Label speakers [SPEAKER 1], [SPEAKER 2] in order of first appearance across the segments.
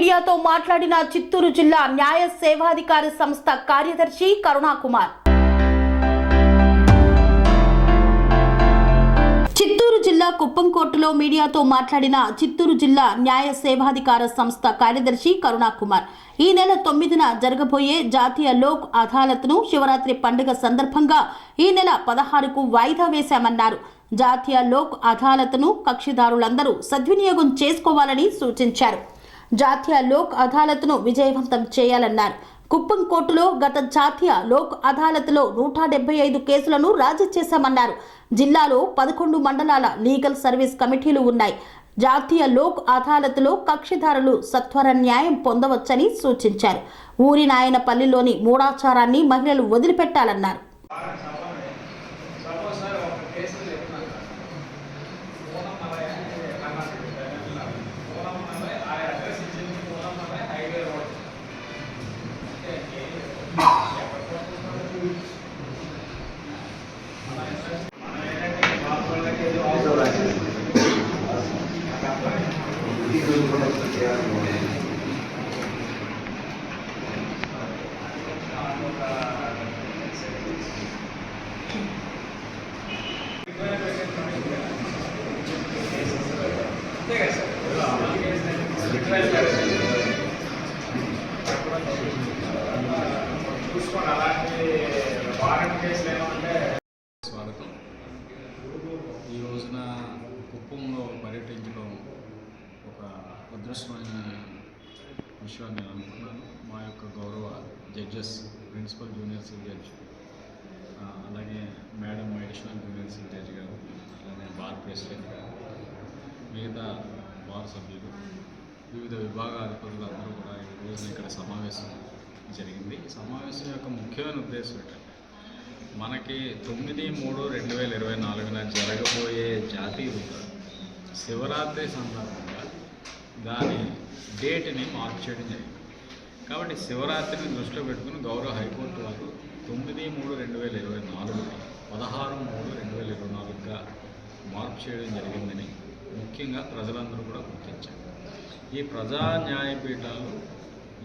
[SPEAKER 1] మీడియాతో మాట్లాడిన చిత్తూరు జిల్లా న్యాయ సేవాధికారి సంస్థ కార్యదర్శి కరుణాకుమార్. చిత్తూరు జిల్లా కుప్పం కోర్టులో మీడియాతో మాట్లాడిన చిత్తూరు జిల్లా న్యాయ సేవాధికార సంస్థ కార్యదర్శి కరుణాకుమార్ ఈ నెల 9న జరగబోయే జాతీయ లోక్ అదాలత్ను శివరాత్రి పండుగ సందర్భంగా ఈ నెల 16కు వాయిదా వేశామన్నారు. జాతీయ లోక్ అదాలత్ను కక్షిదారులందరూ సద్వినియోగం చేసుకోవాలని సూచించారు. జాతీయ లోక్ అదాలత్ను విజయవంతం చేయాలన్నారు. కుప్పం కోర్టులో గత జాతీయ లోక్ అదాలత్లో 175 కేసులను రాజీ చేశామన్నారు. జిల్లాలో 11 మండలాల లీగల్ సర్వీస్ కమిటీలు ఉన్నాయి. జాతీయ లోక్ అదాలత్లో కక్షిదారులు సత్వర న్యాయం పొందవచ్చని సూచించారు. ఊరి నాయనపల్లిలోని మూఢాచారాన్ని మహిళలు వదిలిపెట్టాలన్నారు.
[SPEAKER 2] స్వాగతం. ఈ రోజున కుప్పంలో పర్యటించడం ఒక అదృష్టమైన విషయాన్ని నేను అనుకున్నాను. మా యొక్క గౌరవ judges, principal junior civil judge, అలాగే madam additional junior civil judge గారు, అలాగే బార్ ప్రెసిడెంట్ గారు, మిగతా బార్ సభ్యులు, వివిధ విభాగాల అధిపతులు అందరూ కూడా ఈ రోజున ఇక్కడ సమావేశం జరిగింది. ఈ సమావేశం యొక్క ముఖ్యమైన ఉద్దేశం ఏంటంటే మనకి 9/3/2024 జరగబోయే జాతీయ శివరాత్రి సందర్భంగా దాని డేట్ని మార్పు చేయడం జరిగింది. కాబట్టి శివరాత్రిని దృష్టిలో పెట్టుకుని గౌరవ హైకోర్టు వారు 9/3/2024 16/3/2024గా మార్పు చేయడం జరిగిందని ముఖ్యంగా ప్రజలందరూ కూడా గుర్తించారు. ఈ ప్రజా న్యాయపీఠాలు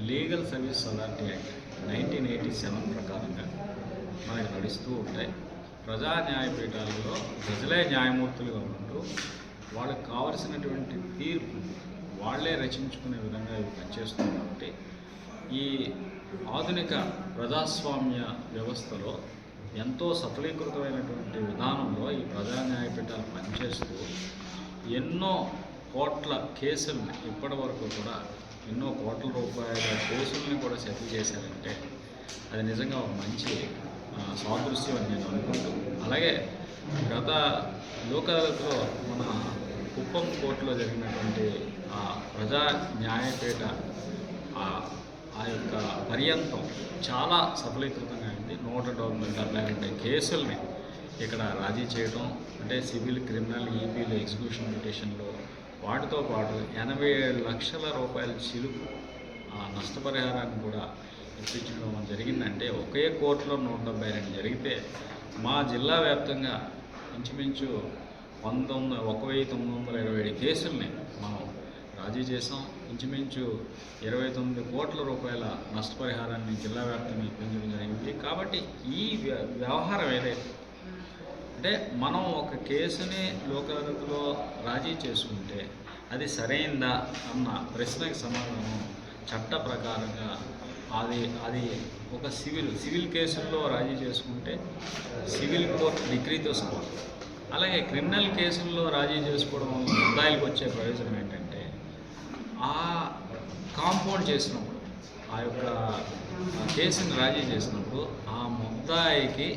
[SPEAKER 2] లీగల్ సర్వీస్ అథారిటీ యాక్ట్ 1987 ప్రకారంగా మనకి నడుస్తూ ఉంటాయి. ప్రజా న్యాయపీఠాలలో ప్రజలే న్యాయమూర్తులుగా ఉంటూ వాళ్ళకి కావలసినటువంటి తీర్పు వాళ్లే రచించుకునే విధంగా ఇవి పనిచేస్తుంది. కాబట్టి ఈ ఆధునిక ప్రజాస్వామ్య వ్యవస్థలో ఎంతో సఫలీకృతమైనటువంటి విధానంలో ఈ ప్రజా న్యాయపీఠాలు పనిచేస్తూ ఎన్నో కోట్ల కేసుల్ని ఇప్పటి వరకు కూడా ఎన్నో కోట్ల రూపాయల కేసుల్ని కూడా సెటిల్ చేశారంటే అది నిజంగా ఒక మంచి సాదృశ్యం అని నేను అనుకుంటూ, అలాగే గత లోక్ అదాలత్లో మన కుప్పం కోర్టులో జరిగినటువంటి ఆ ప్రజా న్యాయపీఠ ఆ యొక్క పర్యంతం చాలా సఫలీకృతంగా అయింది. 172 కేసుల్ని ఇక్కడ రాజీ చేయడం, అంటే సివిల్, క్రిమినల్, ఈపీలు, ఎగ్జిక్యూషన్ పిటిషన్లు, వాటితో పాటు 87 లక్షల రూపాయల చిలుకు నష్టపరిహారాన్ని కూడా ఇప్పించడం జరిగిందంటే ఒకే కోర్టులో 172 జరిగితే మా జిల్లా వ్యాప్తంగా ఇంచుమించు 1927 కేసుల్ని మనం రాజీ చేసాం. ఇంచుమించు 29 కోట్ల రూపాయల నష్టపరిహారాన్ని జిల్లా వ్యాప్తంగా ఇప్పించడం జరిగింది. కాబట్టి ఈ వ్యవహారం ఏదైతే అంటే మనం ఒక కేసుని లోక్ అదాలత్లో రాజీ చేసుకుంటే అది సరైందా అన్న ప్రశ్నకి సమాధానం చట్ట ప్రకారంగా అది ఒక సివిల్ కేసుల్లో రాజీ చేసుకుంటే సివిల్ కోర్టు డిగ్రీతో సమానం. అలాగే క్రిమినల్ కేసుల్లో రాజీ చేసుకోవడం ముద్దాయిలకు వచ్చే ప్రయోజనం ఏంటంటే ఆ కాంపౌండ్ చేసినప్పుడు ఆ యొక్క కేసుని రాజీ చేసినప్పుడు ఆ ముద్దాయికి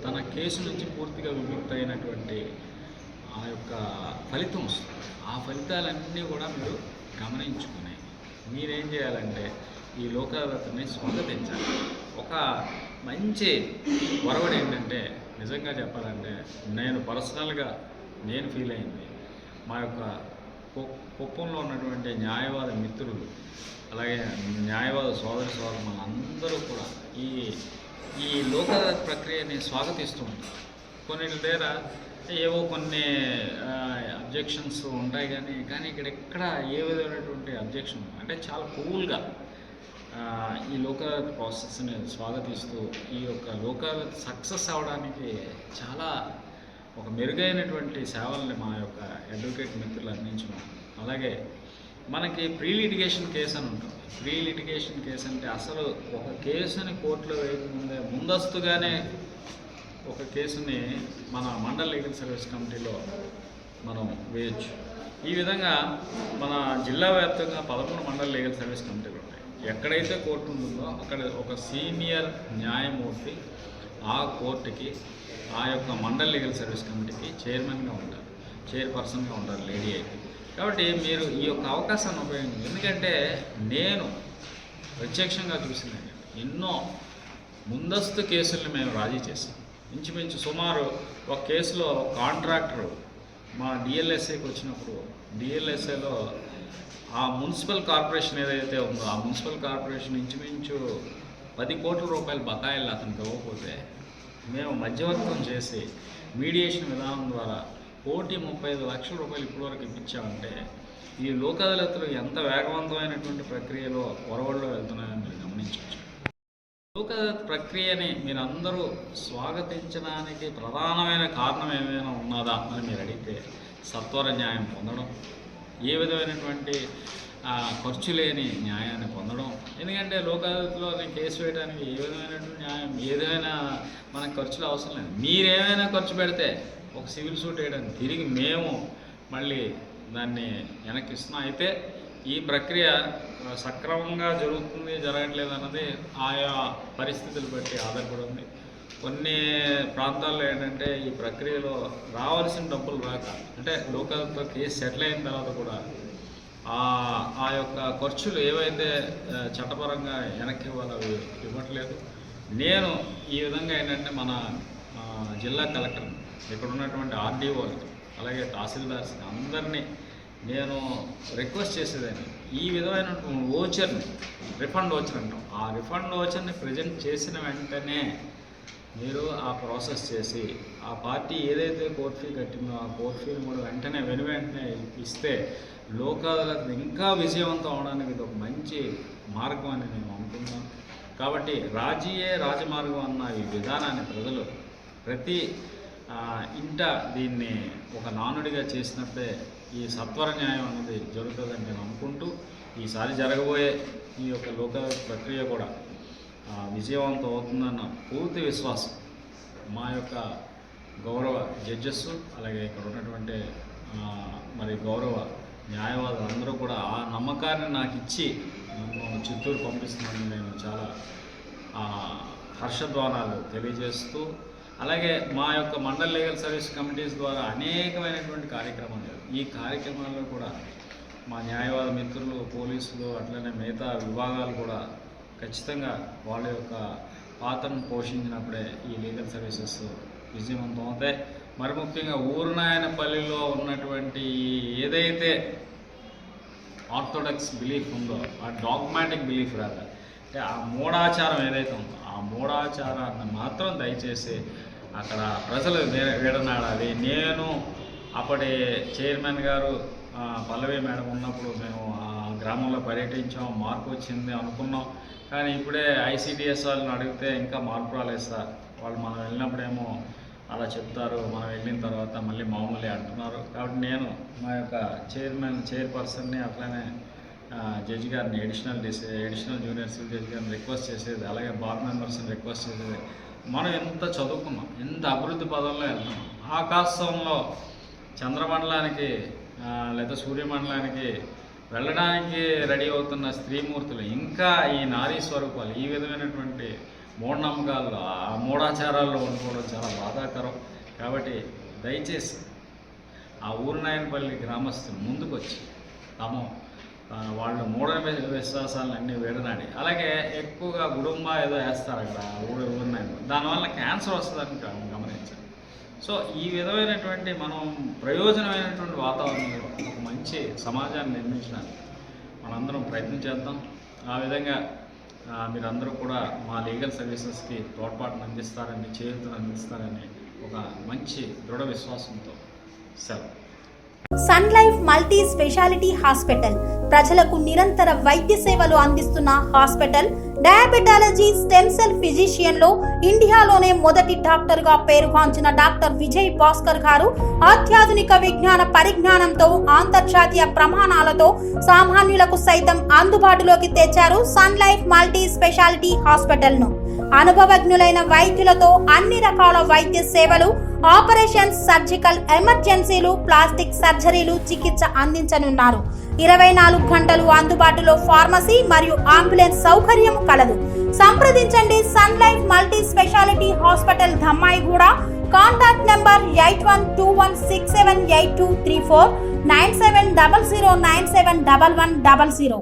[SPEAKER 2] తన కేసు నుంచి పూర్తిగా విముక్తి అయినటువంటి ఆ యొక్క ఫలితం వస్తుంది. ఆ ఫలితాలన్నీ కూడా మీరు గమనించుకుని మీరేం చేయాలంటే ఈ లోక్ అదాలత్ని స్వాగతించాలి. ఒక మంచి ఒరవడి ఏంటంటే నిజంగా చెప్పాలంటే నేను పర్సనల్గా ఫీల్ అయింది, మా యొక్క కుప్పంలో ఉన్నటువంటి న్యాయవాద మిత్రులు, అలాగే న్యాయవాద సోదరులు అందరూ కూడా ఈ లోక్ అదాలత్ ప్రక్రియని స్వాగతిస్తూ ఉంటారు. కొన్ని దగ్గర ఏవో కొన్ని అబ్జెక్షన్స్ ఉంటాయి కానీ ఇక్కడ ఎక్కడ ఏ విధమైనటువంటి అబ్జెక్షన్ అంటే చాలా కూల్గా ఈ లోకాదాలత్ ప్రాసెస్ని స్వాగతిస్తూ ఈ యొక్క లోకాదాలత్ సక్సెస్ అవ్వడానికి చాలా ఒక మెరుగైనటువంటి సేవల్ని మా యొక్క అడ్వకేట్ మిత్రులు అందించడం. అలాగే మనకి ప్రీ లిటిగేషన్ కేసు అని ఉంటుంది. ప్రీ లిటిగేషన్ కేసు అంటే అసలు ఒక కేసుని కోర్టులో వేయకముందే ముందస్తుగానే ఒక కేసుని మన మండల్ లీగల్ సర్వీస్ కమిటీలో మనం వేయచ్చు. ఈ విధంగా మన జిల్లా వ్యాప్తంగా 11 మండల్ లీగల్ సర్వీస్ కమిటీలు ఉంటాయి. ఎక్కడైతే కోర్టు ఉంటుందో అక్కడ ఒక సీనియర్ న్యాయమూర్తి ఆ కోర్టుకి ఆ యొక్క మండల్ లీగల్ సర్వీస్ కమిటీకి చైర్మన్గా ఉంటారు, చైర్పర్సన్గా ఉంటారు లేడీ అయితే. కాబట్టి మీరు ఈ యొక్క అవకాశాన్ని ఉపయోగించాలి. ఎందుకంటే నేను ప్రత్యక్షంగా చూసింది ఎన్నో ముందస్తు కేసుల్ని మేము రాజీ చేసాం. ఇంచుమించు సుమారు ఒక కేసులో కాంట్రాక్టరు మా డిఎల్ఎస్ఏకి వచ్చినప్పుడు డిఎల్ఎస్ఏలో ఆ మున్సిపల్ కార్పొరేషన్ ఏదైతే ఉందో ఆ మున్సిపల్ కార్పొరేషన్ ఇంచుమించు 10 కోట్ల రూపాయల బకాయిలు అతనికి ఇవ్వకపోతే మేము మధ్యవర్తం చేసి మీడియేషన్ విధానం ద్వారా 1,35 లక్షల రూపాయలు ఇప్పటివరకు ఇప్పించామంటే ఈ లోక్ అదాలత్లు ఎంత వేగవంతమైనటువంటి ప్రక్రియలో పొరవల్లో వెళ్తున్నాయని మీరు గమనించవచ్చు. లోక్ అదాలత్ ప్రక్రియని మీరందరూ స్వాగతించడానికి ప్రధానమైన కారణం ఏమైనా ఉన్నదా అని మీరు అడిగితే సత్వర న్యాయం పొందడం, ఏ విధమైనటువంటి ఖర్చు లేని న్యాయాన్ని పొందడం. ఎందుకంటే లోక్ అదాలత్లో నేను కేసు వేయడానికి ఏ విధమైనటువంటి న్యాయం ఏదైనా మనకు ఖర్చులు అవసరం లేదు. మీరేమైనా ఖర్చు పెడితే ఒక సివిల్ సూట్ వేయడానికి తిరిగి మేము మళ్ళీ దాన్ని వెనక్కి ఇస్తున్నాం. అయితే ఈ ప్రక్రియ సక్రమంగా జరుగుతుంది జరగట్లేదు అన్నది ఆయా పరిస్థితులు బట్టి ఆధారపడి ఉంది. కొన్ని ప్రాంతాల్లో ఏంటంటే ఈ ప్రక్రియలో రావాల్సిన డబ్బులు రాక అంటే లోక్ అదాలత్లో కేసు సెటిల్ అయిన తర్వాత కూడా ఆ యొక్క ఖర్చులు ఏవైతే చట్టపరంగా వెనక్కి ఇవ్వాలో అవి ఇవ్వట్లేదు. నేను ఈ విధంగా ఏంటంటే మన జిల్లా కలెక్టర్ ఇక్కడ ఉన్నటువంటి ఆర్డీఓలు అలాగే తహసీల్దార్స్ అందరినీ నేను రిక్వెస్ట్ చేసేదాన్ని ఈ విధమైనటువంటి ఓచర్ని రిఫండ్ ఓచర్ అంటాం. ఆ రిఫండ్ ఓచర్ని ప్రజెంట్ చేసిన వెంటనే మీరు ఆ ప్రాసెస్ చేసి ఆ పార్టీ ఏదైతే కోర్ట్ ఫీ కట్టిందో ఆ కోర్ట్ ఫీని కూడా వెంటనే వెంటనే ఇస్తే లోక్ అదాలత్ ఇంకా విజయవంతం అవడానికి ఇది ఒక మంచి మార్గం అని నేను అనుకుంటున్నాను. కాబట్టి రాజీయే రాజమార్గం అన్న ఈ విధానాన్ని ప్రజలు ప్రతి ఇంట దీన్ని ఒక నానుడిగా చేసినట్టే ఈ సత్వర న్యాయం అనేది జరుగుతుందని నేను అనుకుంటూ ఈసారి జరగబోయే ఈ యొక్క లోక్ అదాలత్ ప్రక్రియ కూడా విజయవంతం అవుతుందన్న పూర్తి విశ్వాసం మా యొక్క గౌరవ జడ్జెస్ అలాగే ఇక్కడ ఉన్నటువంటి మరి గౌరవ న్యాయవాదులు అందరూ కూడా ఆ నమ్మకాన్ని నాకు ఇచ్చి నన్ను చిత్తూరు పంపిస్తున్నానని నేను చాలా హర్షధ్వానాలు తెలియజేస్తూ అలాగే మా యొక్క మండల్ లీగల్ సర్వీస్ కమిటీస్ ద్వారా అనేకమైనటువంటి కార్యక్రమాలు ఈ కార్యక్రమాల్లో కూడా మా న్యాయవాద మిత్రులు పోలీసులు అట్లనే మిగతా విభాగాలు కూడా ఖచ్చితంగా వాళ్ళ యొక్క పాత్రను పోషించినప్పుడే ఈ లీగల్ సర్వీసెస్ విజయవంతం అవుతాయి. మరి ముఖ్యంగా ఊరునాయనపల్లిలో ఉన్నటువంటి ఏదైతే ఆర్థోడాక్స్ బిలీఫ్ ఉందో ఆ డాగ్మాటిక్ బిలీఫ్ రాదు అంటే ఆ మూఢాచారం ఏదైతే ఉందో ఆ మూఢాచారాన్ని మాత్రం దయచేసి అక్కడ ప్రజలు విడనాడాలి. నేను అప్పటి చైర్మన్ గారు పల్లవి మేడం ఉన్నప్పుడు మేము ఆ గ్రామంలో పర్యటించాం, మార్పు వచ్చింది అనుకున్నాం. కానీ ఇప్పుడే ఐసిడిఎస్ వాళ్ళని అడిగితే ఇంకా మార్పు రాలేదు సార్. వాళ్ళు మనం వెళ్ళినప్పుడేమో అలా చెప్తారు, మనం వెళ్ళిన తర్వాత మళ్ళీ మామూలే అంటున్నారు. కాబట్టి నేను మా యొక్క చైర్పర్సన్ని అట్లనే జడ్జి గారిని ఎడిషనల్ జూనియర్ సివిల్ జడ్జి గారిని రిక్వెస్ట్ చేసేది, అలాగే బార్ మెంబర్స్ని రిక్వెస్ట్ చేసేది. మనం ఎంత చదువుకున్నాం, ఎంత అభివృద్ధి పదంలో వెళ్తున్నాం. ఆకాశంలో చంద్రమండలానికి లేదా సూర్యమండలానికి వెళ్ళడానికి రెడీ అవుతున్న స్త్రీమూర్తులు ఇంకా ఈ నారీ స్వరూపాలు ఈ విధమైనటువంటి మూఢనమ్మకాల్లో ఆ మూఢాచారాల్లో ఉండిపోవడం చాలా బాధాకరం. కాబట్టి దయచేసి ఆ ఊరునాయనపల్లి గ్రామస్తులు ముందుకు వచ్చి వాళ్ళు మూఢ విశ్వాసాలను అన్నీ విడనాడి అలాగే ఎక్కువగా గుడుంబ ఏదో వేస్తారు అక్కడ ఊరునాయన, దానివల్ల క్యాన్సర్ వస్తుందని గమనించాలి. సో ఈ విధమైనటువంటి మనం ప్రయోజనమైనటువంటి వాతావరణంలో ఒక మంచి సమాజాన్ని నిర్మించడానికి మనందరం ప్రయత్నం చేద్దాం. ఆ విధంగా మీరందరూ కూడా మా లీగల్ సర్వీసెస్కి తోడ్పాటును అందిస్తారని, చేయూతను అందిస్తారని ఒక మంచి దృఢ విశ్వాసంతో సెలవు.
[SPEAKER 1] Sun life multi speciality hospital ప్రజలకు నిరంతర వైద్య సేవలు అందిస్తున్న hospital. Diabetology, stem cell physician లో ఇండియాలోనే మొదటి డాక్టర్ గా పేరుగాంచిన డాక్టర్ విజయ్ భాస్కర్ గారు అత్యాధునిక విజ్ఞాన పరిజ్ఞానంతో అంతర్జాతీయ ప్రమాణాలతో సామాన్యులకు సైతం అందుబాటులోకి తెచ్చారు sun life multi speciality hospital ను. అనుభవజ్ఞులైన వైద్యులతో అన్ని రకాల వైద్య సేవలు, ఆపరేషన్స్, సర్జికల్ ఎమర్జెన్సీలు, ప్లాస్టిక్ సర్జరీలు, చికిత్స అందించనున్నారు. 24 గంటలు అందుబాటులో ఫార్మసీ మరియు అంబులెన్స్ సౌకర్యం కలదు. సంప్రదించండి sun life multi speciality hospital, Dhammaiguda. Contact number 8121678234, 9700971100.